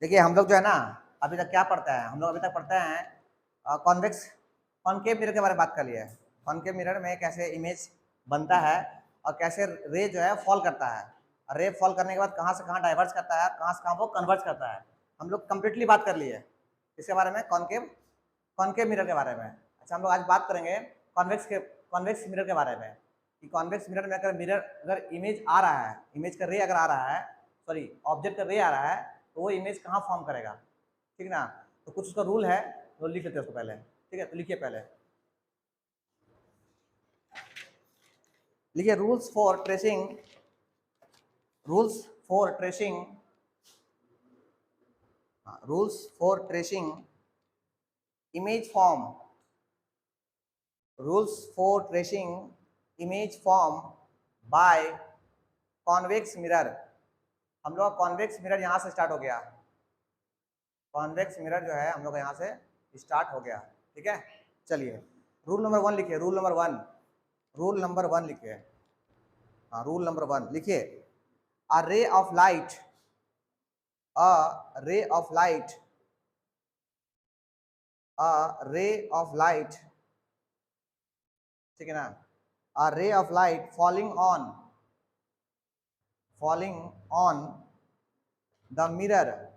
देखिए हम लोग जो है ना अभी तक क्या पढ़ते हैं, हम लोग अभी तक पढ़ते हैं कॉन्वेक्स कॉनकेव मिरर के बारे में बात कर लिए। कॉनकेव मिरर में कैसे इमेज बनता है और कैसे रे जो है फॉल करता है, और रे फॉल करने के बाद कहाँ से कहाँ डाइवर्स करता है, कहाँ से कहाँ वो कन्वर्ज करता है। हम लोग कंप्लीटली बात कर लिए इसके बारे में, कॉनकेव कॉनकेव मिरर के बारे में। अच्छा, हम लोग आज बात करेंगे कॉन्वेक्स मिरर के बारे में कि कॉन्वेक्स मिरर में अगर इमेज आ रहा है, इमेज का रे अगर आ रहा है, सॉरी ऑब्जेक्ट का रे आ रहा है, तो वो इमेज कहाँ फॉर्म करेगा, ठीक ना। तो कुछ उसका रूल है, तो लिख लेते हैं उसको पहले, ठीक है। तो लिखिए पहले, लिखिए rules for tracing rules for tracing image form, rules for tracing image form by convex mirror. हम लोग कॉन्वेक्स मिरर यहाँ से स्टार्ट हो गया, कॉन्वेक्स मिरर जो है हम लोग यहाँ से स्टार्ट हो गया, ठीक है। चलिए रूल नंबर वन लिखिए, रूल नंबर वन लिखिए। हाँ, रूल नंबर वन लिखिए, a ray of light, a ray of light, a ray of light, ठीक है ना। A ray of light falling on the mirror,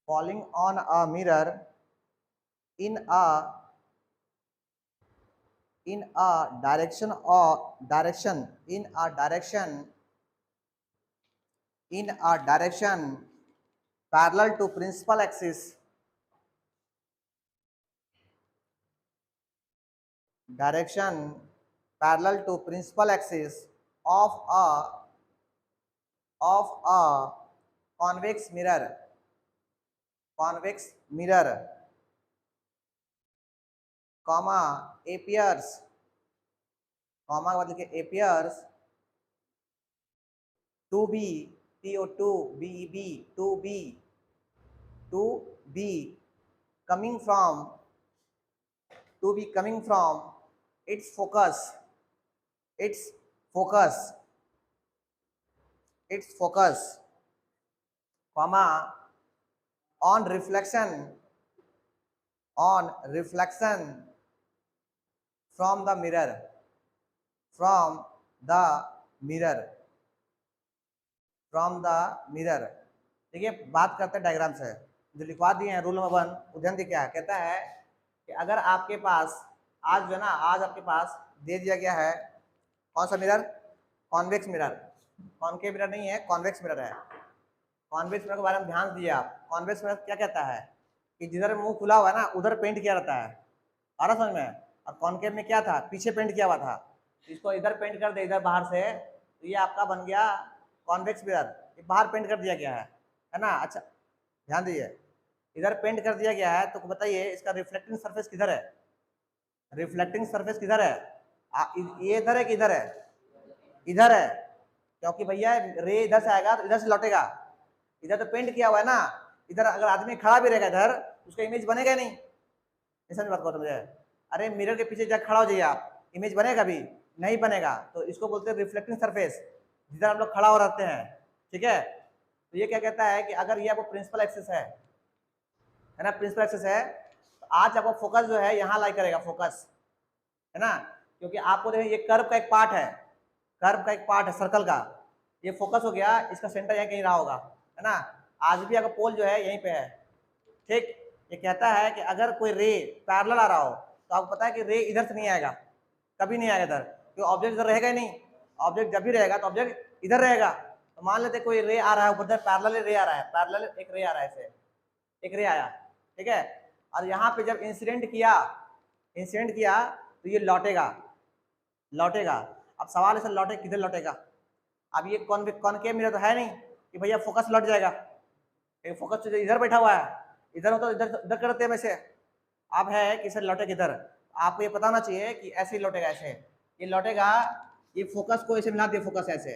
falling on a mirror in a direction or direction in a direction in a direction parallel to principal axis, direction parallel to principal axis of a convex mirror, convex mirror, comma appears, comma मतलब कि appears to be to be to be coming from, to be coming from its focus, its focus, its focus, comma on reflection, on reflection from the mirror, from the mirror, from the mirror। देखिए बात करते हैं diagram से, जो लिखवा दिए हैं rule number one, उदाहरण देखिए क्या कहता है कि अगर आपके पास आज जो है ना, आज आपके पास दे दिया गया है कौन सा mirror, convex mirror, concave mirror नहीं है, कॉन्वेक्स मिरर है। कॉन्वेक्स मिरर के बारे में ध्यान दीजिए आप। कॉन्वेक्स मिरर क्या कहता है कि जिधर मुंह खुला हुआ है ना उधर पेंट किया रहता है, आ रहा समझ में। और कॉनकेव में क्या था, पीछे पेंट किया हुआ था। इसको इधर पेंट कर दे इधर बाहर से, तो ये आपका बन गया कॉन्वेक्स मिरर, ये बाहर पेंट कर दिया गया है ना। अच्छा ध्यान दीजिए, इधर पेंट कर दिया गया है, तो बताइए इसका रिफ्लेक्टिंग सरफेस किधर है, रिफ्लेक्टिंग सरफेस किधर है, ये इधर है कि इधर है, इधर है। क्योंकि भैया रे इधर से आएगा तो इधर से लौटेगा, इधर तो पेंट किया हुआ है ना, इधर अगर आदमी खड़ा भी रहेगा इधर, उसका इमेज बनेगा नहीं। ऐसा नहीं बात करो मुझे, अरे मिरर के पीछे जाकर खड़ा हो जाइए आप, इमेज बनेगा भी नहीं बनेगा। तो इसको बोलते हैं रिफ्लेक्टिंग सरफेस, जिधर हम लोग खड़ा हो रहते हैं, ठीक है। तो ये क्या कहता है कि अगर ये आपको प्रिंसिपल एक्सिस है ना, प्रिंसिपल एक्सिस है, तो आज आपको फोकस जो है यहाँ लाई करेगा, फोकस है ना। क्योंकि आपको देखिए ये कर्व का एक पार्ट है, कर्व का एक पार्ट है सर्कल का, ये फोकस हो गया, इसका सेंटर यहाँ कहीं रहा होगा, है ना। आज भी आपका पोल जो है यहीं पे है, ठीक। ये कहता है कि अगर कोई रे पैरेलल आ रहा हो, तो आपको पता है कि रे इधर से नहीं आएगा, कभी नहीं आएगा इधर, क्योंकि ऑब्जेक्ट इधर रहेगा ही नहीं। ऑब्जेक्ट जब भी रहेगा तो ऑब्जेक्ट इधर रहेगा। तो मान लेते कोई रे आ रहा है उधर, पैरेलल रे आ रहा है, पैरेलल एक रे आ रहा है, ऐसे एक रे आया, ठीक है। और यहाँ पे जब इंसिडेंट किया तो ये लौटेगा, लौटेगा। अब सवाल है सर लौटे किधर लौटेगा। अब ये कॉनकेव मिरर तो है नहीं कि भैया फोकस लौट जाएगा, फोकस तो इधर बैठा हुआ है, इधर हो तो इधर इधर करते हैं वैसे। अब है कि सर लौटे किधर, आपको ये पता होना चाहिए कि ऐसे ही लौटेगा, ऐसे ये लौटेगा। ये फोकस को ऐसे मिला दिए, फोकस ऐसे,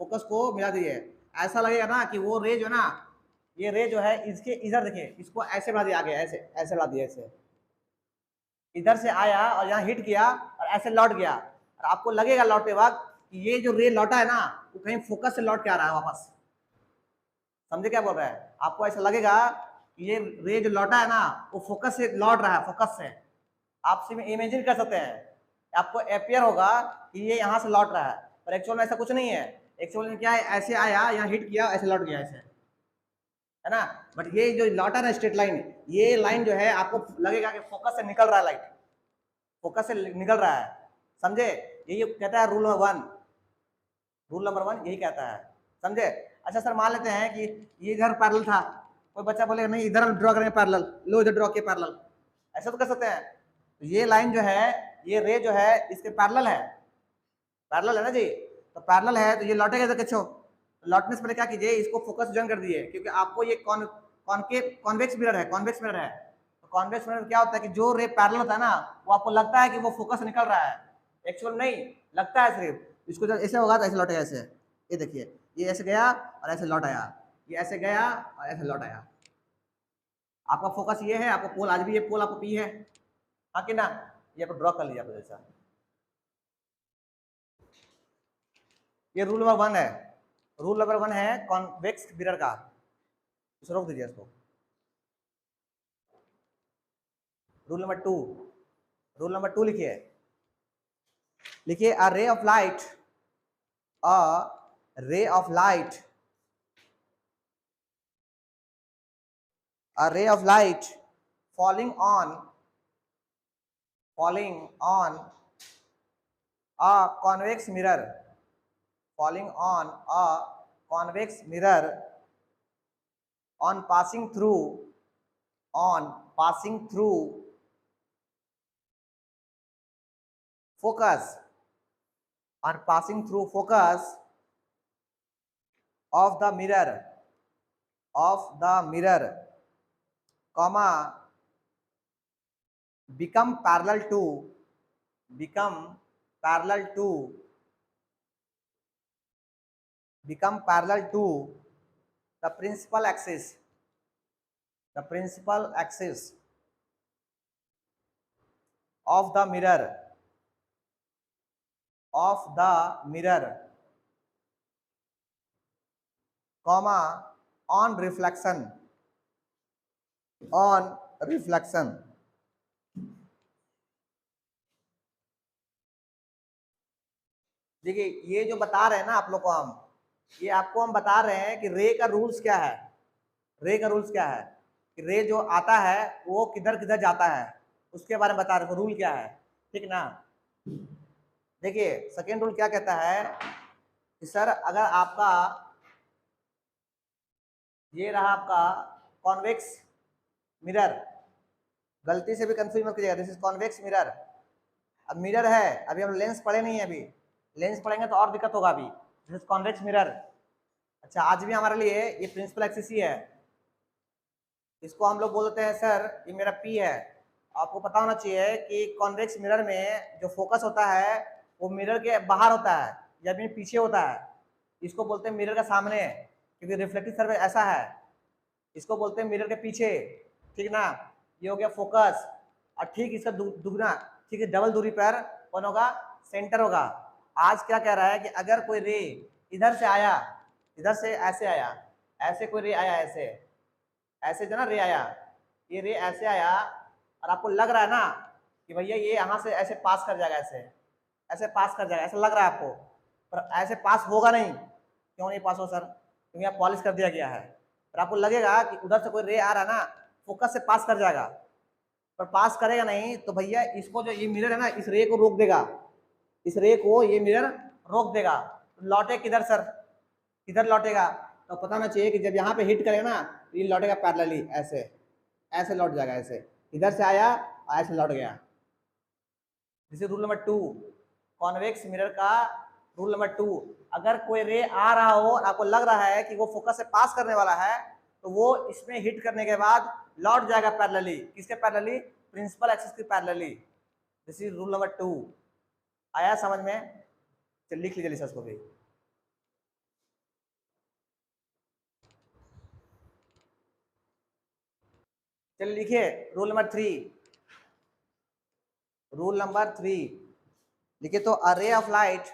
फोकस को मिला दिए, ऐसा लगेगा ना कि वो रे जो ना, ये रे जो है इसके इधर देखिए, इसको ऐसे बढ़ा दिया आगे, ऐसे ऐसे बढ़ा दिया, ऐसे इधर से आया और यहाँ हिट किया और ऐसे लौट गया। और आपको लगेगा लौटते वक्त कि ये जो रे लौटा है ना, वो कहीं फोकस से लौट के आ रहा है वापस, समझे क्या बोल रहा है? आपको ऐसा लगेगा कि ये रे जो लौटा है ना वो फोकस से लौट रहा है, फोकस से। आप इमेजिन कर सकते हैं, आपको अपियर होगा कि ये यहाँ से लौट रहा है, पर एक्चुअल में ऐसा कुछ नहीं है। एक्चुअल में क्या है, ऐसे आया, यहाँ हिट किया, ऐसे लौट गया, ऐसे, है ना। बट ये जो लौटा ना स्ट्रेट लाइन, ये लाइन जो है आपको लगेगा कि फोकस से निकल रहा है, लाइट फोकस से निकल रहा है, समझे? यही कहता है रूल नंबर 1, रूल नंबर 1 यही कहता है, समझे? अच्छा सर, मान लेते हैं कि ये इधर पैरेलल था, कोई बच्चा बोलेगा नहीं इधर ड्रॉ करेंगे पैरेलल, लो इधर ड्रॉ किए पैरेलल, ऐसा तो कर सकते हैं। तो ये लाइन जो है, ये रे जो है इसके पैरेलल है, पैरेलल है ना जी। तो पैरेलल है तो ये लौटेगा इधर किच्छो, लौटने से पहले क्या कीजिए, इसको फोकस ज्वाइन कर दिए, क्योंकि आपको ये कॉन्वेक्स मिरर है, कॉन्वेक्स मिरर है। तो कॉन्वेक्स मिरर क्या होता है कि जो रे पैरेलल होता है ना, वो आपको लगता है कि वो फोकस से निकल रहा है, एक्चुअल नहीं लगता है सिर्फ। इसको जब ऐसे होगा तो ऐसे लौटेगा, ऐसे, ये देखिए, ये ऐसे गया और ऐसे लौट आया, ये ऐसे गया और ऐसे लौट आया। आपका फोकस ये है, आपका पोल आज भी ये पोल आपको पी है, हाँ कि ना? ये आपको ड्रॉ कर लिया आपको जैसा। ये रूल नंबर 1 है, रूल नंबर 1 है कॉन्वेक्स मिरर का। इसे रोक दीजिए इसको। रूल नंबर 2, रूल नंबर 2 लिखिए, लिखिए a ray of light, a ray of light, a ray of light falling on a convex mirror, falling on a convex mirror, on passing through focus, on passing through focus of the mirror, comma, become parallel to the principal axis of the mirror, comma, on reflection, देखिए ये जो बता रहे हैं ना आप लोग को ये आपको हम बता रहे हैं कि रे का रूल्स क्या है, रे का रूल्स क्या है, कि रे जो आता है वो किधर किधर जाता है, उसके बारे में बता रहे हैं, रूल क्या है, ठीक ना। देखिए सेकेंड रूल क्या कहता है कि सर अगर आपका ये रहा आपका कॉन्वेक्स मिरर, गलती से भी कंफ्यूज मत कीजिएगा, दिस इज कॉन्वेक्स मिरर। अब मिरर है, अभी हम लेंस पढ़े नहीं है, अभी लेंस पढ़ेंगे तो और दिक्कत होगा। अभी दिस इज कॉन्वेक्स मिरर। अच्छा आज भी हमारे लिए ये प्रिंसिपल एक्सिस ही है, इसको हम लोग बोलते हैं सर ये मेरा पी है। आपको पता होना चाहिए कि कॉन्वेक्स मिरर में जो फोकस होता है वो मिरर के बाहर होता है या फिर पीछे होता है, इसको बोलते हैं मिरर का सामने, क्योंकि रिफ्लेक्टिव सर्फेस ऐसा है, इसको बोलते हैं मिरर के पीछे, ठीक ना। ये हो गया फोकस, और ठीक इसका दुगना, ठीक है, डबल दूरी पर कौन होगा, सेंटर होगा। आज क्या कह रहा है कि अगर कोई रे इधर से आया, इधर से ऐसे आया, ऐसे कोई रे आया, ऐसे जो ना रे आया, ये रे ऐसे आया और आपको लग रहा है ना कि भैया ये यहाँ से ऐसे पास कर जाएगा, ऐसे पास कर जाएगा, ऐसा लग रहा है आपको, पर ऐसे पास होगा नहीं। क्यों नहीं पास हो सर? क्योंकि यहाँ पॉलिश कर दिया गया है, पर आपको लगेगा कि उधर से कोई रे आ रहा है ना, फोकस से पास कर जाएगा, पर पास करेगा नहीं। तो भैया इसको जो ये मिरर है ना, इस रे को रोक देगा, इस रे को ये मिरर रोक देगा। लौटे किधर सर, किधर लौटेगा? तो पता होना चाहिए कि जब यहाँ पे हिट करेगा ना तो ये लौटेगा पैरेलली, ऐसे लौट जाएगा, ऐसे इधर से आया और ऐसे लौट गया। This is rule number 2, convex mirror का रूल नंबर 2। अगर कोई रे आ रहा हो और आपको लग रहा है कि वो फोकस से पास करने वाला है, तो वो इसमें हिट करने के बाद लौट जाएगा पैरेलली, किसके पैरेलली, प्रिंसिपल एक्सिस के parallelly. This is rule number 2। आया समझ में? चलिए लिख लीजिए लिसस को भी। चलिए लिखिए रूल नंबर 3, रूल नंबर 3 लिखिए तो अ रे ऑफ लाइट,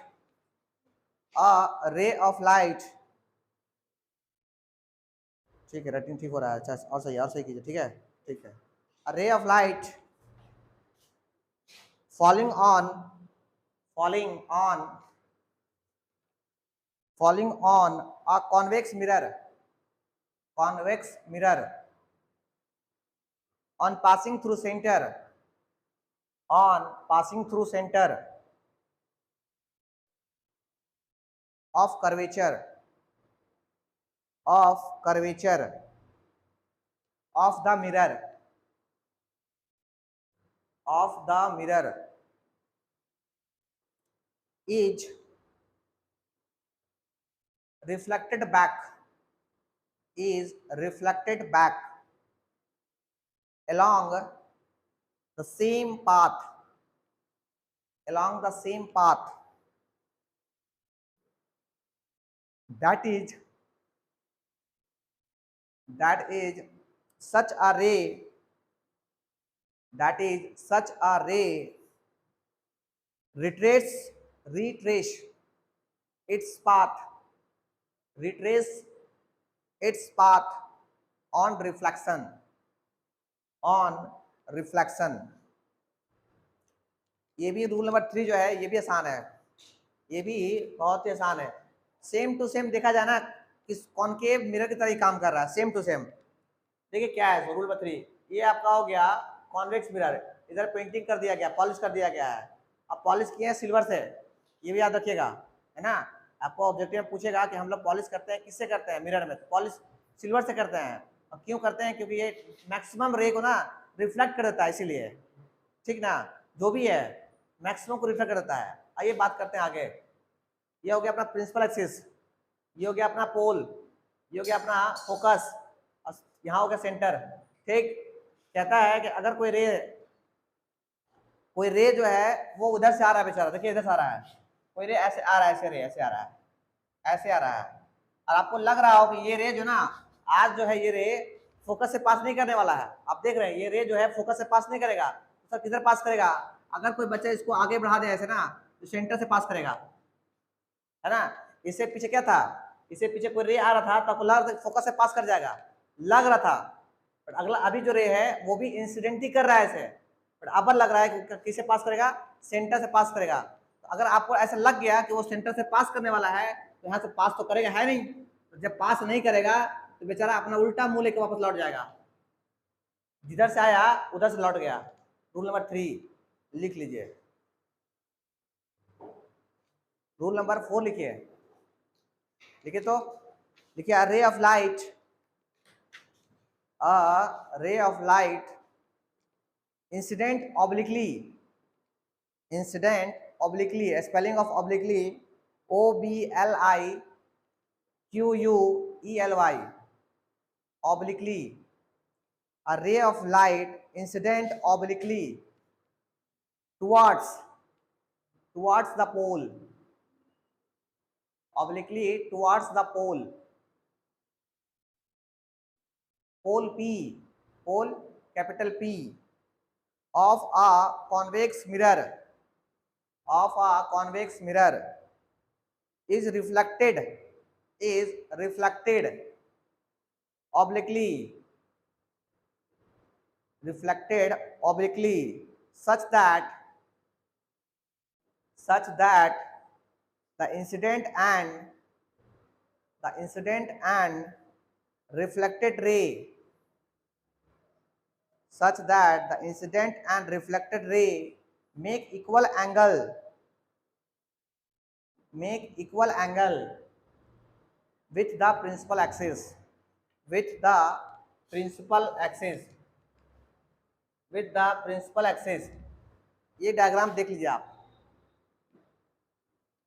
ठीक है, राइटिंग ठीक हो रहा है। अच्छा, और सही कीजिए। ठीक है, ठीक है। A ray of light falling on falling on falling on a convex mirror on passing through center of curvature of the mirror is reflected back along the same path that is such a ray retrace retrace its path retrace its path on reflection। ये भी rule number 3 जो है ये भी आसान है, ये भी बहुत ही आसान है। सेम टू सेम देखा जाए ना, किस कॉनकेव मिरर की तरह ही काम कर रहा है, सेम टू सेम। देखिए क्या है रूल नंबर 3, ये आपका हो गया कॉन्वेक्स मिरर, इधर पेंटिंग कर दिया गया, पॉलिश कर दिया गया है। अब पॉलिश किए हैं सिल्वर से, ये भी याद रखिएगा, है ना। आपको ऑब्जेक्टिव में पूछेगा कि हम लोग पॉलिश करते हैं किससे करते हैं मिरर में, तो पॉलिश सिल्वर से करते हैं। और क्यों करते हैं, क्योंकि ये मैक्सिमम रे को ना रिफ्लेक्ट कर देता है, इसीलिए। ठीक ना, जो भी है मैक्सिमम को रिफ्लेक्ट कर देता है। आइए बात करते हैं आगे। ये हो गया अपना प्रिंसिपल एक्सिस, ये हो गया अपना पोल, ये हो गया अपना फोकस, यहाँ हो गया सेंटर। ठीक, कहता है कि अगर कोई रे जो है वो उधर से आ रहा है बेचारा, देखिए इधर से आ रहा है, कोई रे ऐसे आ रहा है, ऐसे आ रहा है, ऐसे आ रहा है, और आपको लग रहा हो कि ये रे जो ना आज जो है ये रे फोकस से पास नहीं करने वाला है। आप देख रहे हैं ये रे जो है फोकस से पास नहीं करेगा, तो सर किधर पास करेगा? अगर कोई बच्चा इसको आगे बढ़ा दे ऐसे ना, तो सेंटर से पास करेगा, है ना। इससे पीछे क्या था, इससे पीछे कोई रे आ रहा था तो आपको लग रहा था फोकस से पास कर जाएगा, लग रहा था। बट अगला अभी जो रे है वो भी इंसिडेंट ही कर रहा है ऐसे, बट अब लग रहा है कि किससे पास करेगा, सेंटर से पास करेगा। तो अगर आपको ऐसा लग गया कि वो सेंटर से पास करने वाला है, तो यहाँ से पास तो करेगा है नहीं, तो जब पास नहीं करेगा तो बेचारा अपना उल्टा मुंह लेके वापस लौट जाएगा, जिधर से आया उधर से लौट गया। रूल नंबर 3 लिख लीजिए। रूल नंबर 4 लिखिए, लिखिए तो लिखिए, a ray of light incident obliquely, spelling of obliquely OBLIQUELY, obliquely, a ray of light incident obliquely towards the pole, pole P, pole capital P, of a convex mirror is reflected obliquely such that the incident and reflected ray make equal angle with the principal axis, ये diagram देख लीजिए आप।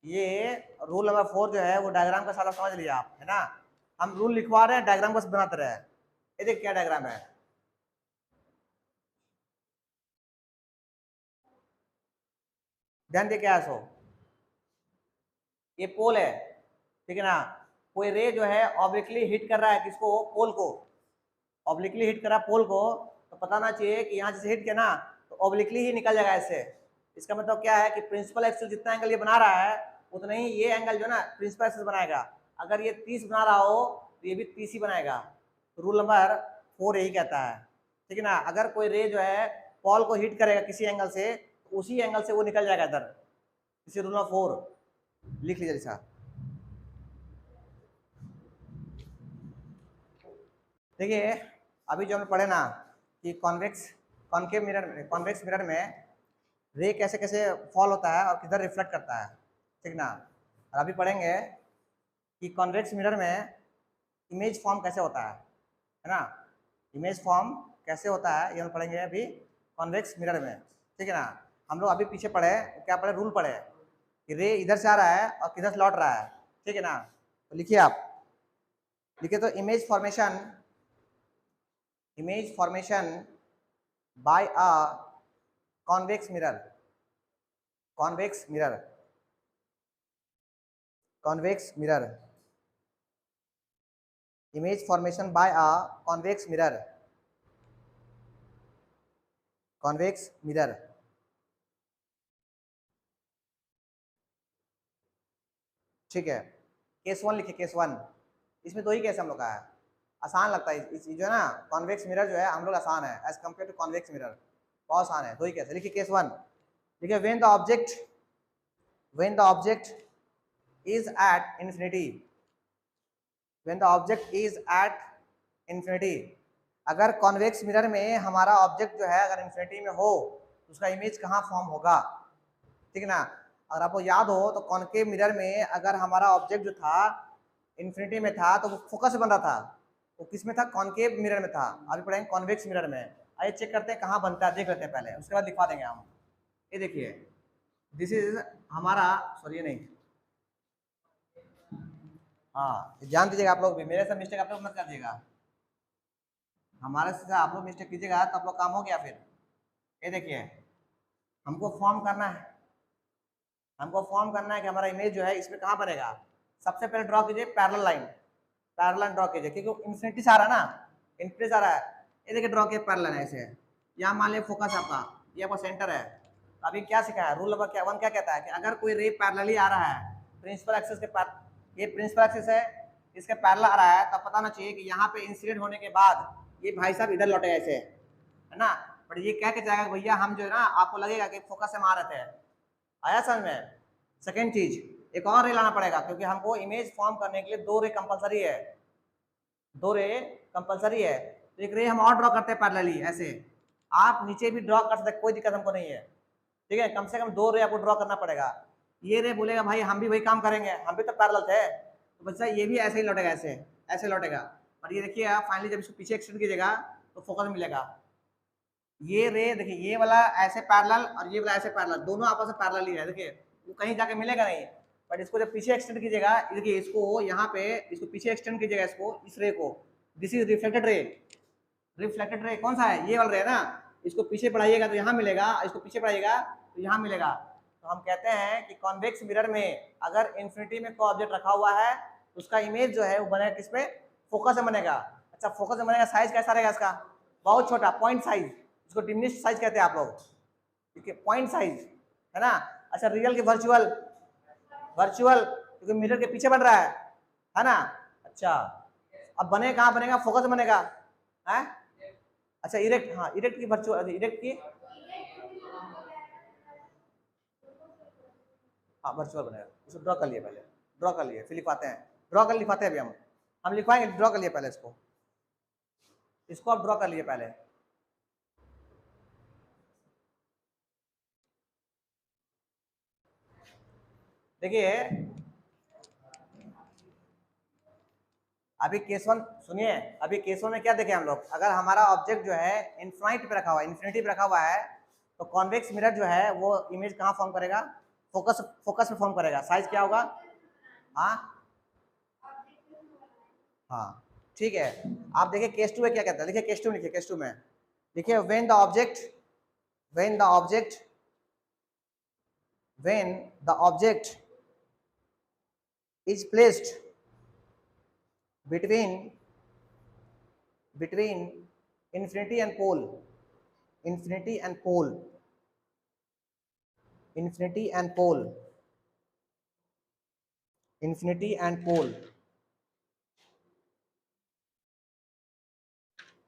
ये rule number 4 जो है वो diagram का सारा समझ लिया आप, है ना। हम रूल लिखवा रहे हैं, डायग्राम बस बनाते रहे। ये देखिए क्या डायग्राम है, ध्यान दे क्या है सो, ये पोल है, ठीक है ना। कोई रे जो है ऑब्लिकली हिट कर रहा है किसको, पोल को, ऑब्लिकली हिट कर रहा है पोल को, तो पता ना चाहिए कि यहाँ जैसे हिट किया ना तो ऑब्लिकली ही निकल जाएगा ऐसे। इसका मतलब क्या है कि प्रिंसिपल एक्सिस जितना एंगल ये बना रहा है उतना ही ये एंगल जो ना प्रिंसिपल एक्सिस बनाएगा। अगर ये 30 बना रहा हो तो ये भी 30 ही बनाएगा, रूल नंबर 4 यही कहता है, ठीक है ना। अगर कोई रे जो है पॉल को हिट करेगा किसी एंगल से, तो उसी एंगल से वो निकल जाएगा इधर। इसी रूल नंबर 4 लिख लीजिए जैसा। देखिए अभी जो हमने पढ़े ना कि कॉन्वेक्स मिरर में रे कैसे कैसे फॉल होता है और किधर रिफ्लेक्ट करता है, ठीक ना। और अभी पढ़ेंगे कि कॉन्वेक्स मिरर में इमेज फॉर्म कैसे होता है ना। इमेज फॉर्म कैसे होता है ये हम पढ़ेंगे अभी कॉन्वेक्स मिरर में, ठीक है ना। हम लोग अभी पीछे पढ़े, क्या पढ़े, रूल पढ़े कि रे इधर से आ रहा है और किधर से लौट रहा है, ठीक है ना। तो लिखिए आप, लिखिए तो image formation by a convex mirror, convex mirror, convex mirror, image formation by a convex mirror, convex mirror. ठीक है, केस 1 लिखिए, केस 1। इसमें दो ही केस हम लोग का है, आसान लगता है इस जो है ना। कॉन्वेक्स मिरर जो है हम लोग आसान है as compare to convex mirror, बहुत आसान है। दो ही केस है, लिखिए केस 1। लिखिए when the object is at infinity, when the object is at infinity. अगर कॉन्वेक्स मिरर में हमारा ऑब्जेक्ट जो है अगर इंफिनिटी में हो तो उसका इमेज कहाँ फॉर्म होगा, ठीक है ना। अगर आपको याद हो तो कॉन्केव मिरर में अगर हमारा ऑब्जेक्ट जो था इंफिनिटी में था तो वो फोकस से बन रहा था, वो किस में था, कॉन्केव मिरर में था। अभी पढ़ेंगे कॉन्वेक्स मिरर में। आइए चेक करते हैं कहाँ बनता है, देख लेते हैं पहले, उसके बाद लिखवा देंगे हम। ये देखिए दिस इज हमारा, सॉरी नहीं, हाँ ध्यान दीजिएगा आप लोग भी, मेरे से मिस्टेक आप लोग मत करिएगा, हमारे से आप लोग मिस्टेक कीजिएगा तो आप लोग काम हो गया फिर। ये देखिए हमको फॉर्म करना है, हमको फॉर्म करना है कि हमारा इमेज जो है इसमें कहाँ बनेगा। सबसे पहले ड्रॉ कीजिए पैरेलल लाइन, पैरेलल ड्रॉ कीजिए क्योंकि इंफिनिटी से आ रहा है ना, इंफिनिटी से आ रहा है। ये देखिए ड्रॉ किए पैरेलल ऐसे, यहाँ मान लिया फोकस आपका, ये आपका सेंटर है। तो अभी क्या सीखा है, रूल नंबर क्या 1 क्या कहता है कि अगर कोई रे पैरेलली आ रहा है प्रिंसिपल एक्सिस के पास, ये प्रिंसिपल एक्सिस है, इसके पैरेलल आ रहा है, तब पता होना चाहिए कि यहाँ पे इंसिडेंट होने के बाद ये भाई साहब इधर लौटेगा ऐसे, है ना। बट ये कह के जाएगा भैया हम जो है ना, आपको लगेगा कि फोकस से मार रहे थे, आया समझ में। सेकेंड चीज, एक और रे लाना पड़ेगा क्योंकि हमको इमेज फॉर्म करने के लिए 2 रे कंपलसरी है, 2 रे कंपलसरी है। तो एक रे हम और ड्रॉ करते हैं पैरेलली ऐसे, आप नीचे भी ड्रॉ कर सकते, कोई दिक्कत हमको नहीं है, ठीक है। कम से कम 2 रे आपको ड्रॉ करना पड़ेगा। ये रे बोलेगा भाई हम भी वही काम करेंगे, हम भी तो पैरेलल थे, तो बच्चा ये भी ऐसे ही लौटेगा, ऐसे ऐसे लौटेगा। और ये देखिए आप फाइनली जब इसको पीछे एक्सटेंड कीजिएगा तो फोकस मिलेगा। ये रे देखिए ये वाला ऐसे पैरेलल और ये वाला ऐसे पैरेलल, दोनों आपस में पैरेलल ही है, देखिए वो कहीं जाके मिलेगा नहीं। बट इसको जब पीछे एक्सटेंड कीजिएगा, देखिए इसको यहाँ पे इसको पीछे एक्सटेंड कीजिएगा, इसको इस रे को, this is reflected ray, reflected ray कौन सा है, ये वाला रे है ना। इसको पीछे पढ़ाइएगा तो यहाँ मिलेगा, इसको पीछे पढ़ाइएगा तो यहाँ मिलेगा। तो हम कहते हैं कि कॉन्वेक्स मिरर में अगर इंफिनिटी में कोई ऑब्जेक्ट रखा हुआ है तो उसका इमेज जो है वो बनेगा किस पे, फोकस में बनेगा। अच्छा फोकस में बनेगा, साइज कैसा रहेगा इसका, बहुत छोटा, पॉइंट साइज, इसको डिमिनिश्ड साइज कहते हैं आप लोग, ठीक है, पॉइंट साइज, है ना। अच्छा रियल के वर्चुअल, वर्चुअल क्योंकि मिरर के पीछे बन रहा है ना। अच्छा अब बने कहाँ बनेगा, फोकस बनेगा, है। अच्छा इरेक्ट, हाँ इरेक्ट की वर्चुअल, इरेक्ट की, हाँ वर्चुअल बनेगा, उसको ड्रॉ कर लिए पहले, ड्रॉ कर लिए फिर लिखवाते हैं, ड्रॉ कर लिखवाते हैं अभी हम लिखवाएंगे, ड्रॉ कर लिए पहले इसको, इसको आप ड्रॉ कर लिए पहले। देखिए अभी केस 1 सुनिए, अभी केस 1 में क्या देखे हम लोग, अगर हमारा ऑब्जेक्ट जो है इनफाइनाइट पे रखा हुआ है, इन्फिनिटी पे रखा हुआ है, तो कॉन्वेक्स मिरर जो है वो इमेज कहाँ फॉर्म करेगा, फोकस, फोकस में फॉर्म करेगा। साइज क्या होगा, हाँ हाँ ठीक है। आप देखिए केस 2 में क्या कहता है, देखिए केस 2 लिखिए, केस 2 में देखिए when the object, when the object, when the object is placed between between infinity and pole, infinity and pole, infinity and pole, infinity and pole,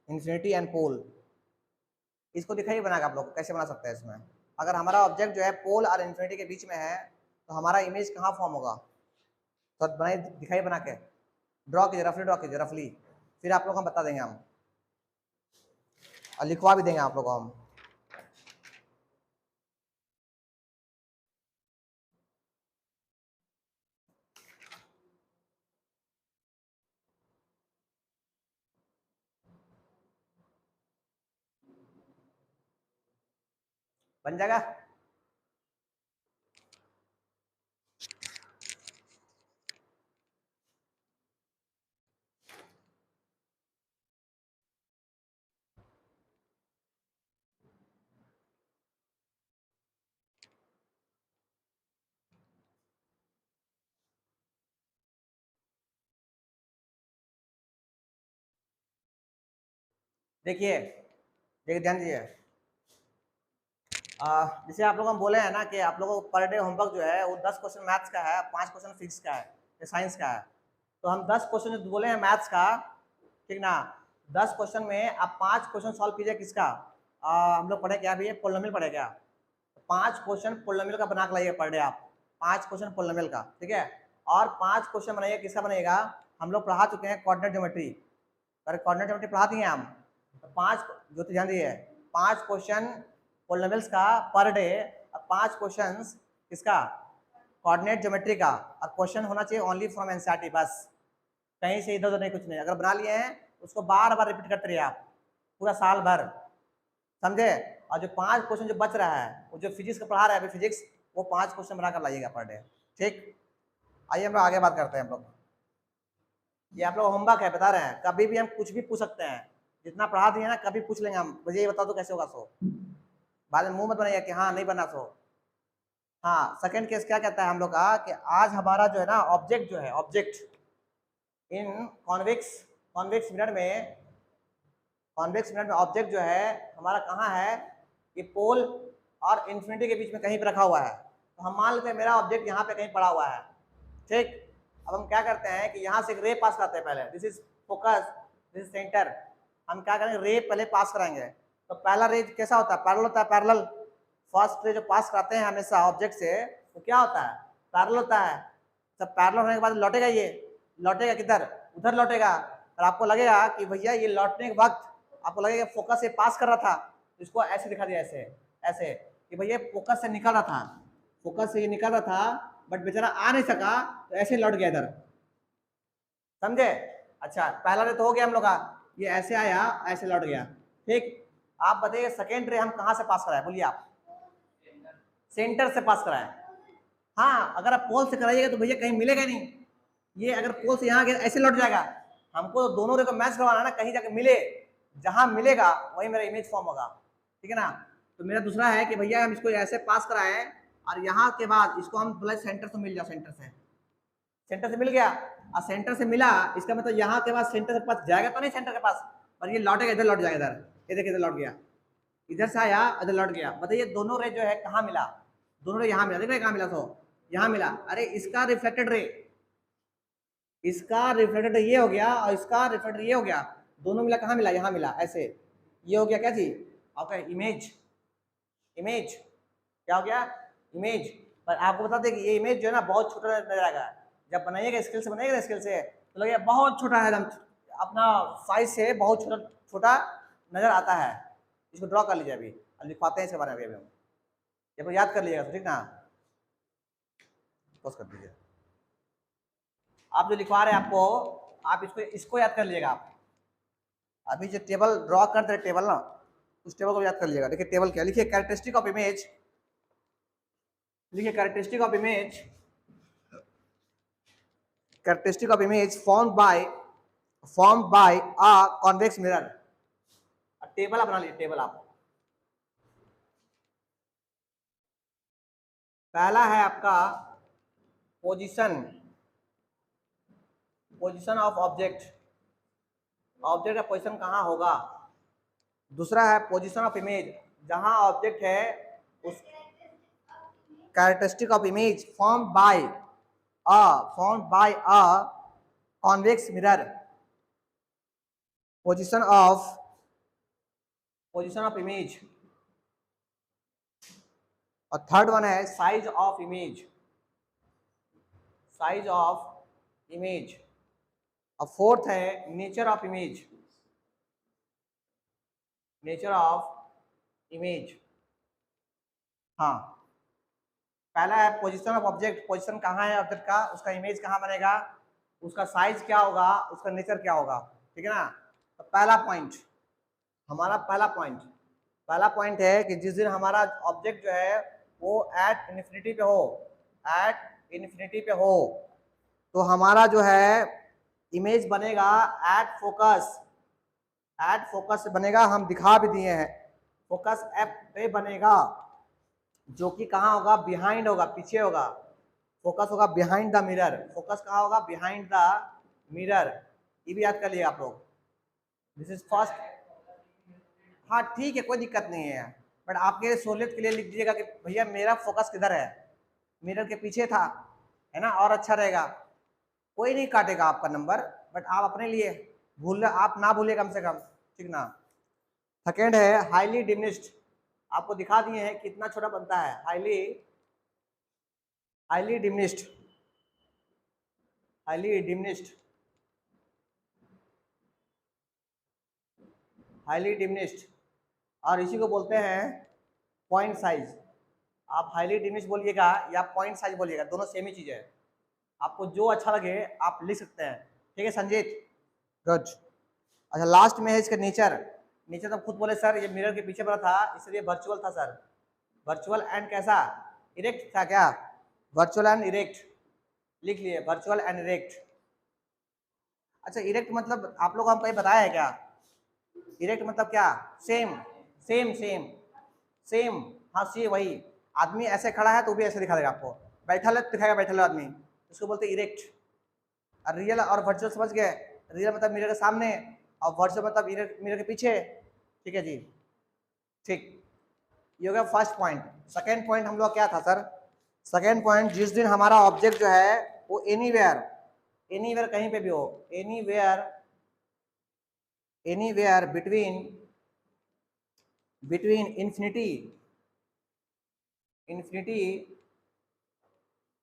infinity and pole. इसको दिखाइए बना के आप लोग कैसे बना सकते हैं इसमें। अगर हमारा ऑब्जेक्ट जो है पोल और इन्फिनिटी के बीच में है तो हमारा इमेज कहाँ फॉर्म होगा, तो बनाइए, दिखाइए बना के, ड्रॉ कीजिए, रफली ड्रॉ कीजिए, रफली, फिर आप लोग हम बता देंगे हम, और लिखवा भी देंगे आप लोग को हम। बन जाएगा। देखिए देखिए ध्यान दीजिए, जैसे आप लोग हम बोले हैं ना कि आप लोगों को पर डे होमवर्क जो है वो 10 क्वेश्चन मैथ्स का है, 5 क्वेश्चन फिजिक्स का है या साइंस का है। तो हम 10 क्वेश्चन जो बोले हैं मैथ्स का, ठीक ना, 10 क्वेश्चन में आप 5 क्वेश्चन सॉल्व कीजिए किसका, हम लोग पढ़े क्या भी है, पोलिनोमियल पढ़े क्या, 5 क्वेश्चन पोलिनोमियल का बना के लाइए पर डे आप, 5 क्वेश्चन पोलिनोमियल का, ठीक है। और 5 क्वेश्चन बनाइए किसका बनेगा, हम लोग पढ़ा चुके हैं कोऑर्डिनेट ज्योमेट्री, कोऑर्डिनेट ज्योमेट्री पढ़ा दिए हम, तो 5 जो ध्यान दिए 5 क्वेश्चन पोलिनोमियल्स का पर डे, 5 क्वेश्चन किसका, कोऑर्डिनेट ज्योमेट्री का, और क्वेश्चन होना चाहिए ओनली फ्रॉम एनसीईआरटी, बस कहीं से इधर उधर नहीं, कुछ नहीं। अगर बना लिए हैं उसको बार बार रिपीट करते रहिए आप पूरा साल भर, समझे। और जो 5 क्वेश्चन जो बच रहा है वो जो फिजिक्स का पढ़ा रहा है अभी फिजिक्स, वो 5 क्वेश्चन बनाकर लाइएगा पर डे, ठीक। आइए हम लोग आगे बात करते हैं। हम लोग ये आप लोग होमवर्क है, बता रहे हैं, कभी भी हम कुछ भी पूछ सकते हैं, जितना पढ़ा दिए ना कभी पूछ लेंगे हम, मुझे ये बता दो कैसे होगा, सो बाद में मुंह मत बनाइए कि हाँ नहीं बना सो। हाँ, सेकंड केस क्या कहता है हम लोग का कि आज हमारा जो है ना ऑब्जेक्ट जो है, object in convex convex mirror में, कॉन्वेक्स मिरर में ऑब्जेक्ट जो है हमारा कहाँ है, ये पोल और इन्फिनिटी के बीच में कहीं पे रखा हुआ है। तो हम मान लेते हैं मेरा ऑब्जेक्ट यहाँ पे कहीं पड़ा हुआ है, ठीक। अब हम क्या करते हैं कि यहाँ से एक रे पास करते हैं पहले, this is focus, this is centre. हम क्या करेंगे, रे पहले पास कराएंगे। तो पहला रे कैसा होता है, पैरेलल होता है, पैरेलल। फर्स्ट रे जो पास कराते हैं हमेशा ऑब्जेक्ट से, तो क्या होता है, पैरेलल होता है। जब पैरेलल होने के बाद लौटेगा, ये लौटेगा किधर, उधर लौटेगा। और आपको लगेगा कि भैया ये लौटने के वक्त आपको लगेगा फोकस से पास कर रहा था, तो इसको ऐसे दिखा दिया, ऐसे ऐसे कि भैया फोकस से निकल रहा था, फोकस से ये निकल रहा था बट बेचारा आ नहीं सका, तो ऐसे लौट गया इधर, समझे। अच्छा, पहला रे तो हो गया हम लोग का, ये ऐसे आया ऐसे लौट गया, ठीक। आप बताइए सेकेंड रे हम कहाँ से पास कराए, बोलिए आप, सेंटर से पास कराए। हाँ, अगर आप पोल से कराइएगा तो भैया कहीं मिलेगा नहीं, ये अगर पोल से यहाँ गया ऐसे लौट जाएगा। हमको दोनों रे को मैच करवाना है ना, कहीं जाके मिले, जहां मिलेगा वही मेरा इमेज फॉर्म होगा, ठीक है ना। तो मेरा दूसरा है कि भैया हम इसको ऐसे पास कराए और यहाँ के बाद इसको हम बोले सेंटर से मिल जाओ, सेंटर से मिल गया, और सेंटर से मिला, इसका मतलब यहाँ के बाद सेंटर के पास जाएगा तो नहीं, सेंटर के पास, पर ये लौटेगा, इधर लौट जाएगा, इधर ये देखिए इधर लौट गया, इधर से आया इधर लौट गया। बताइए दोनों रे जो है कहाँ मिला, दोनों रे यहाँ मिला, देख रहे कहाँ मिला, तो यहाँ मिला। अरे इसका रिफ्लेक्टेड रे, इसका रिफ्लेक्टेड ये हो गया और इसका रिफ्लेक्टेड ये हो गया, दोनों मिला कहाँ मिला, यहाँ मिला, ऐसे ये हो गया क्या चीज आपका इमेज, इमेज क्या हो गया, इमेज। पर आपको बता दें कि ये इमेज जो है ना बहुत छोटा नजर आएगा, जब बनाइएगा स्केल से, बनाइएगा स्केल से तो लगेगा बहुत छोटा है, एकदम अपना साइज से बहुत छोटा छोटा नजर आता है। इसको ड्रॉ कर लीजिए अभी, अब लिखवाते हैं इसके बारे में अभी हम, जब याद कर लीजिएगा तो, ठीक ना, कर दीजिए। आप जो लिखवा रहे हैं आपको, आप इसको याद कर लीजिएगा। आप अभी जो टेबल ड्रॉ कर दे टेबल ना, उस टेबल को याद कर लीजिएगा। देखिए टेबल क्या लिखिए, कैरेक्टरिस्टिक ऑफ इमेज, लिखिए characteristic of image, characteristic of image formed by a convex mirror. Table आप बना लीजिए, टेबल आप, पहला है आपका position, position of object, object का पोजीशन कहाँ होगा। दूसरा है पोजीशन ऑफ इमेज, जहां ऑब्जेक्ट है उस, characteristic of image formed by a convex mirror, position of position of image, और थर्ड वन है size of image, size of image, और फोर्थ है nature of image, nature of image. हाँ, पहला है पोजीशन ऑफ ऑब्जेक्ट, पोजीशन कहाँ है object का, उसका इमेज कहाँ बनेगा, उसका साइज क्या होगा, उसका नेचर क्या होगा, ठीक है ना। तो पहला पॉइंट, हमारा पहला पॉइंट है कि जिस दिन हमारा ऑब्जेक्ट जो है वो एट इन्फिनिटी पे हो, एट इन्फिनिटी पे हो, तो हमारा जो है इमेज बनेगा एट फोकस, एट फोकस से बनेगा, हम दिखा भी दिए हैं, फोकस एप पे बनेगा, जो कि कहाँ होगा, बिहाइंड होगा, पीछे होगा, फोकस होगा बिहाइंड द मिरर, फोकस कहाँ होगा, बिहाइंड द मिरर, ये भी याद कर लिए आप लोग। This is first. हाँ ठीक है, कोई दिक्कत नहीं है, बट आपके सहूलियत के लिए लिख दीजिएगा कि भैया मेरा फोकस किधर है, मिरर के पीछे था, है ना, और अच्छा रहेगा। कोई नहीं काटेगा आपका नंबर, बट आप अपने लिए आप ना भूलिए कम से कम, ठीक ना। सेकेंड है हाईली डिमिनिश्ड, आपको दिखा दिए हैं कितना छोटा बनता है, highly highly diminished, highly diminished, highly diminished, और इसी को बोलते हैं पॉइंट साइज। आप हाईली डिमिनिश्ड बोलिएगा या पॉइंट साइज बोलिएगा, दोनों सेम ही चीज है, आपको जो अच्छा लगे आप लिख सकते हैं, ठीक है संजीत, गुड। अच्छा लास्ट में है इसका नेचर, नेचर तो खुद बोले सर ये मिरर के पीछे बना था इसलिए वर्चुअल था सर, वर्चुअल एंड कैसा, इरेक्ट था क्या, वर्चुअल एंड इरेक्ट, लिख लिए वर्चुअल एंड इरेक्ट। अच्छा इरेक्ट मतलब आप लोग हमको ये बताया है क्या, इरेक्ट मतलब क्या, सेम सेम सेम सेम, हाँ सी वही, आदमी ऐसे खड़ा है तो भी ऐसे दिखा देगा आपको, बैठा है दिखाएगा बैठा है आदमी, उसको बोलते इरेक्ट। और रियल और वर्चुअल समझ गए, रियल मतलब मिरर के सामने और वर्चुअल मतलब मिरर के पीछे, ठीक है जी, ठीक, ये हो गया फर्स्ट पॉइंट। सेकेंड पॉइंट हम लोग क्या था सर, सेकेंड पॉइंट जिस दिन हमारा ऑब्जेक्ट जो है वो एनीवेयर, एनीवेयर कहीं पे भी हो, anywhere, anywhere between, between infinity, infinity,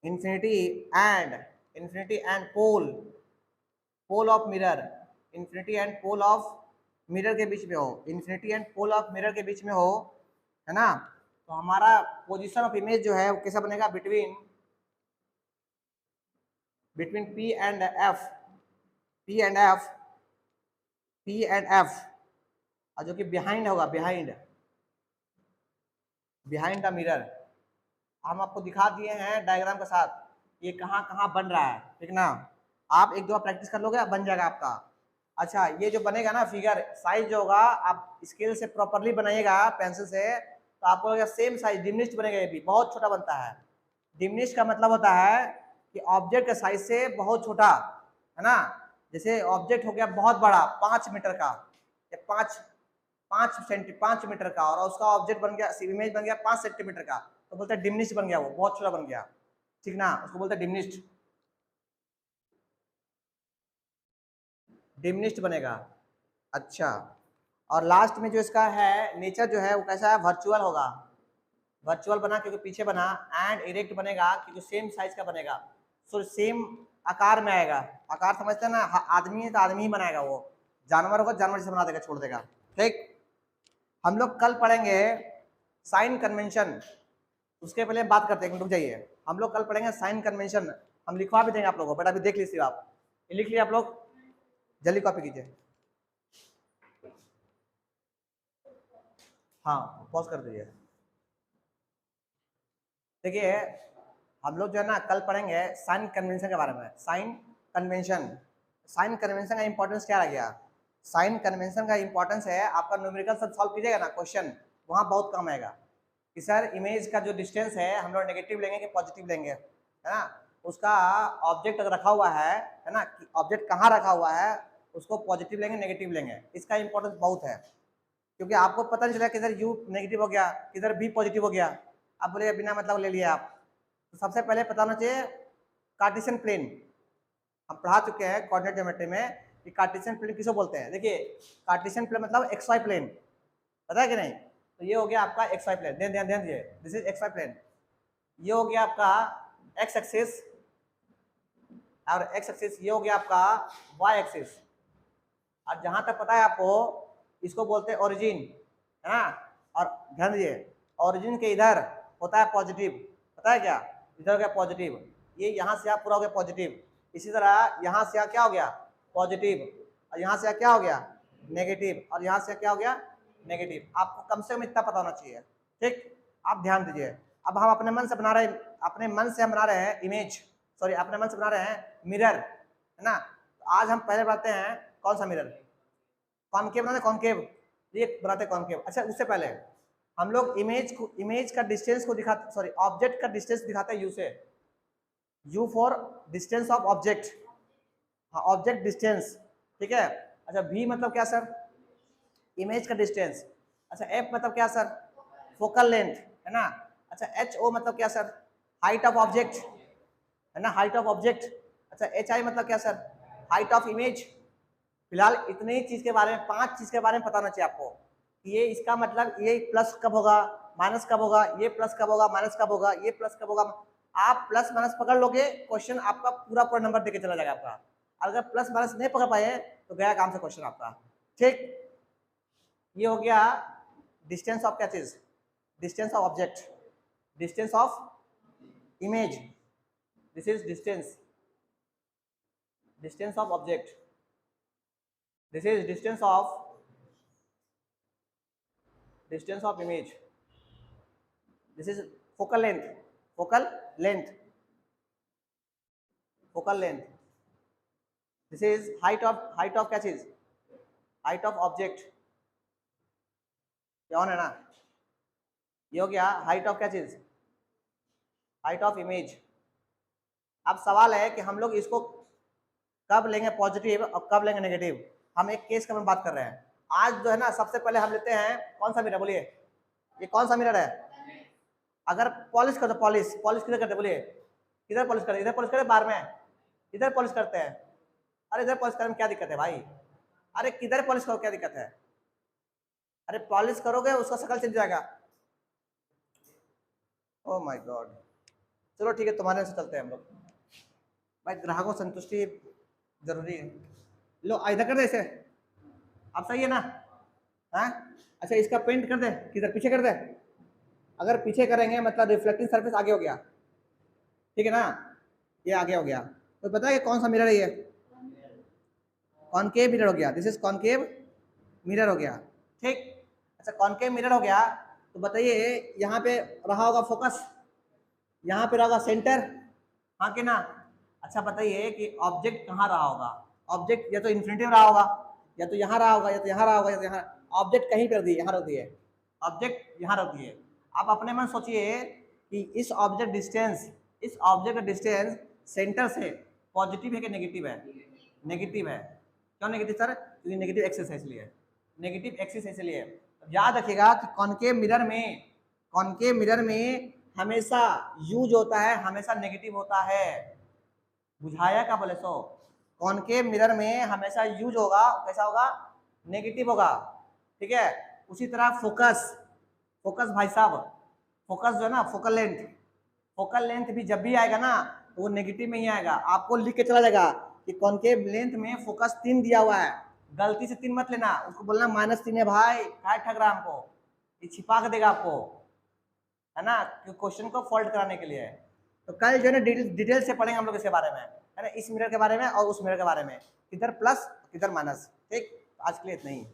infinity and, infinity and pole, pole of mirror, infinity and pole of mirror के बीच में हो, infinity and pole of mirror के बीच में हो, है ना, तो हमारा पोजीशन ऑफ इमेज जो है वो कैसा बनेगा, between, between P and F, P and F, P and F, और जो कि बिहाइंड होगा, बिहाइंड, बिहाइंड द मिरर। हम आपको दिखा दिए हैं डायग्राम के साथ ये कहाँ कहाँ बन रहा है, ठीक ना, आप एक दो प्रैक्टिस कर लोगे बन जाएगा आपका। अच्छा ये जो बनेगा ना फिगर, साइज जो होगा आप स्केल से प्रॉपरली बनाइएगा पेंसिल से, तो आपको सेम साइज डिमिनिश्ड बनेगा, ये भी बहुत छोटा बनता है। डिमिनिश्ड का मतलब होता है कि ऑब्जेक्ट के साइज से बहुत छोटा, है ना, जैसे ऑब्जेक्ट हो गया बहुत बड़ा 5 मीटर का या 5 मीटर का, और उसका ऑब्जेक्ट बन गया, इमेज बन गया 5 सेंटीमीटर का, तो बोलते हैं डिमिनिश्ड बन गया, वो बहुत छोटा बन गया, ठीक ना, उसको बोलते हैं डिमिनिश्ड, डिमिनिश्ड बनेगा। अच्छा और लास्ट में जो इसका है नेचर जो है वो कैसा है, वर्चुअल होगा, वर्चुअल बना क्योंकि पीछे बना, एंड इरेक्ट बनेगा क्योंकि सेम साइज का बनेगा, सो सेम आकार में आएगा, आकार समझते हैं ना, आदमी है तो आदमी ही बनाएगा, वो जानवर होगा जानवर जैसे बना देगा, छोड़ देगा, ठीक। हम लोग कल पढ़ेंगे साइन कन्वेंशन, उसके पहले बात करते हैं, रुक जाइए, हम लोग कल पढ़ेंगे साइन कन्वेंशन, हम लिखवा भी देंगे आप लोगों को, बट अभी देख लीजिए आप, ये लिख लिया आप लोग, जल्दी कॉपी कीजिए, हाँ पॉज कर दीजिए। देखिए हम लोग जो है ना कल पढ़ेंगे साइन कन्वेंशन के बारे में, साइन कन्वेंशन, साइन कन्वेंशन का इंपॉर्टेंस क्या रह गया, साइन कन्वेंशन का इंपॉर्टेंस है आपका न्यूमेरिकल सब सॉल्व कीजिएगा ना क्वेश्चन, वहाँ बहुत कम आएगा कि सर इमेज का जो डिस्टेंस है हम लोग नेगेटिव लेंगे कि पॉजिटिव लेंगे, है ना, उसका ऑब्जेक्ट अगर रखा हुआ है ना, ऑब्जेक्ट कहाँ रखा हुआ है, उसको पॉजिटिव लेंगे नेगेटिव लेंगे, इसका इंपॉर्टेंस बहुत है, क्योंकि आपको पता नहीं चला किधर यू नेगेटिव हो गया किधर भी पॉजिटिव हो गया, आप बोले बिना मतलब ले लिया आप, तो सबसे पहले पता होना चाहिए कार्टेशियन प्लेन, हम पढ़ा चुके हैं कोऑर्डिनेट ज्योमेट्री में कि कार्टेशियन प्लेन किसको बोलते हैं, देखिए कार्टेशियन प्लेन मतलब एक्स वाई प्लेन, पता है कि नहीं। तो ये हो गया आपका एक्स वाई प्लेन, ध्यान ध्यान दीजिए, this is X Y plane. ये हो गया आपका एक्स एक्सिस, और एक्स एक्सिस ये हो गया आपका वाई एक्सिस। और जहां तक पता है आपको, इसको बोलते हैं ओरिजिन, है ना। और ध्यान दीजिए, ओरिजिन के इधर होता है पॉजिटिव, पता है क्या, इधर हो गया पॉजिटिव, ये यहाँ से पूरा हो गया पॉजिटिव। इसी तरह यहाँ से क्या हो गया पॉजिटिव, और यहाँ से क्या हो गया नेगेटिव, और यहाँ से क्या हो गया नेगेटिव। आपको कम से कम इतना पता होना चाहिए, ठीक। आप ध्यान दीजिए, अब हम अपने मन से बना रहे हैं, अपने मन से हम बना रहे हैं इमेज, सॉरी अपने मन से बना रहे हैं मिरर, है ना। तो आज हम पहले बनाते हैं कौन सा मिरर, कॉनकेव बनाते, कॉनकेव, ये बनाते कॉनकेव। अच्छा उससे पहले हम लोग इमेज का डिस्टेंस को दिखाते, सॉरी ऑब्जेक्ट का डिस्टेंस दिखाते हैं यू से, you for distance of object, हाँ ऑब्जेक्ट डिस्टेंस, ठीक है। अच्छा v मतलब क्या सर, इमेज का डिस्टेंस। अच्छा f मतलब क्या सर, फोकल लेंथ, है ना। अच्छा ho मतलब क्या सर, हाइट ऑफ ऑब्जेक्ट, है ना, हाइट ऑफ ऑब्जेक्ट। अच्छा hi मतलब क्या सर, हाइट ऑफ इमेज। फिलहाल इतने चीज के बारे में, 5 चीज के बारे में पता होना चाहिए आपको, ये इसका मतलब ये प्लस कब होगा, माइनस कब होगा, ये प्लस कब होगा, माइनस कब होगा, ये प्लस कब होगा। आप प्लस माइनस पकड़ लोगे, क्वेश्चन आपका पूरा पूरा नंबर देके चला जाएगा आपका। अगर प्लस माइनस नहीं पकड़ पाए तो गया काम से क्वेश्चन आपका, ठीक। ये हो गया डिस्टेंस ऑफ क्या चीज, distance of object, distance of image, this is distance, distance of object, this is distance of image, this is focal length, focal length, focal length, this is height of क्या चीज, height of object, क्या है ना। ये हो गया height of क्या चीज, height of image। अब सवाल है कि हम लोग इसको कब लेंगे पॉजिटिव और कब लेंगे नेगेटिव। हम एक केस का बात कर रहे हैं आज जो है ना। सबसे पहले हम लेते हैं कौन सा मिरर, बोलिए ये कौन सा मिरर है। अगर पॉलिश कर दो, पॉलिश किधर करते, बोलिए किधर पॉलिश करते, इधर पॉलिश करते, बार में इधर पॉलिश करते हैं। अरे इधर पॉलिश करने में क्या दिक्कत है भाई, अरे किधर पॉलिश करो क्या दिक्कत है, अरे पॉलिश करोगे उसका शक्ल चल जाएगा। ओह माय गॉड, चलो ठीक है तुम्हारे से चलते हैं हम लोग भाई, ग्राहकों संतुष्टि जरूरी है। लो इधर कर दे इसे, अब सही है ना, हाँ। अच्छा इसका पेंट कर दे, किधर पीछे कर दे, अगर पीछे करेंगे मतलब रिफ्लेक्टिंग सरफेस आगे हो गया, ठीक है ना, ये आगे हो गया। तो पता है कौन सा मिरर है ये, कॉनकेव मिरर हो गया, दिस इज कॉनकेव मिरर हो गया, ठीक। अच्छा कॉनकेव मिरर हो गया, तो बताइए यहाँ पे रहा होगा फोकस, यहाँ पे रहा सेंटर, हाँ कि ना। अच्छा बताइए कि ऑब्जेक्ट कहाँ रहा होगा, ऑब्जेक्ट या तो इन्फिनिटी में रहा होगा, या तो यहाँ रहा होगा, या तो यहाँ रहा होगा, या तो यहाँ। ऑब्जेक्ट कहीं कर दिए, यहाँ रख दिए, ऑब्जेक्ट यहाँ रख दिए। आप अपने मन सोचिए कि इस ऑब्जेक्ट डिस्टेंस, इस ऑब्जेक्ट का डिस्टेंस सेंटर से पॉजिटिव है कि नेगेटिव है, नेगेटिव है। क्यों नेगेटिव सर, क्योंकि नेगेटिव एक्सिस है इसलिए, नेगेटिव एक्सिस है इसलिए। याद रखिएगा कि कॉनकेव मिरर में हमेशा यूज होता है, हमेशा नेगेटिव होता है, बुझाया क्या बोले सो। कॉनकेव मिरर में हमेशा यूज होगा, कैसा होगा, नेगेटिव होगा, ठीक है। उसी तरह फोकस भाई साहब, फोकस जो है ना, फोकल लेंथ भी जब भी आएगा ना तो वो नेगेटिव में ही आएगा। आपको लिख के चला जाएगा कि कॉनकेव लेंथ में फोकस 3 दिया हुआ है, गलती से 3 मत लेना, उसको बोलना -3 है भाई, क्या ठग रहा है हमको, ये छिपा के देगा आपको, है ना, क्वेश्चन को फॉल्ट कराने के लिए। तो कल जो है ना डिटेल से पढ़ेंगे हम लोग इसके बारे में, है ना, इस मिरर के बारे में और उस मिरर के बारे में, किधर प्लस किधर माइनस, ठीक। आज के लिए इतना ही।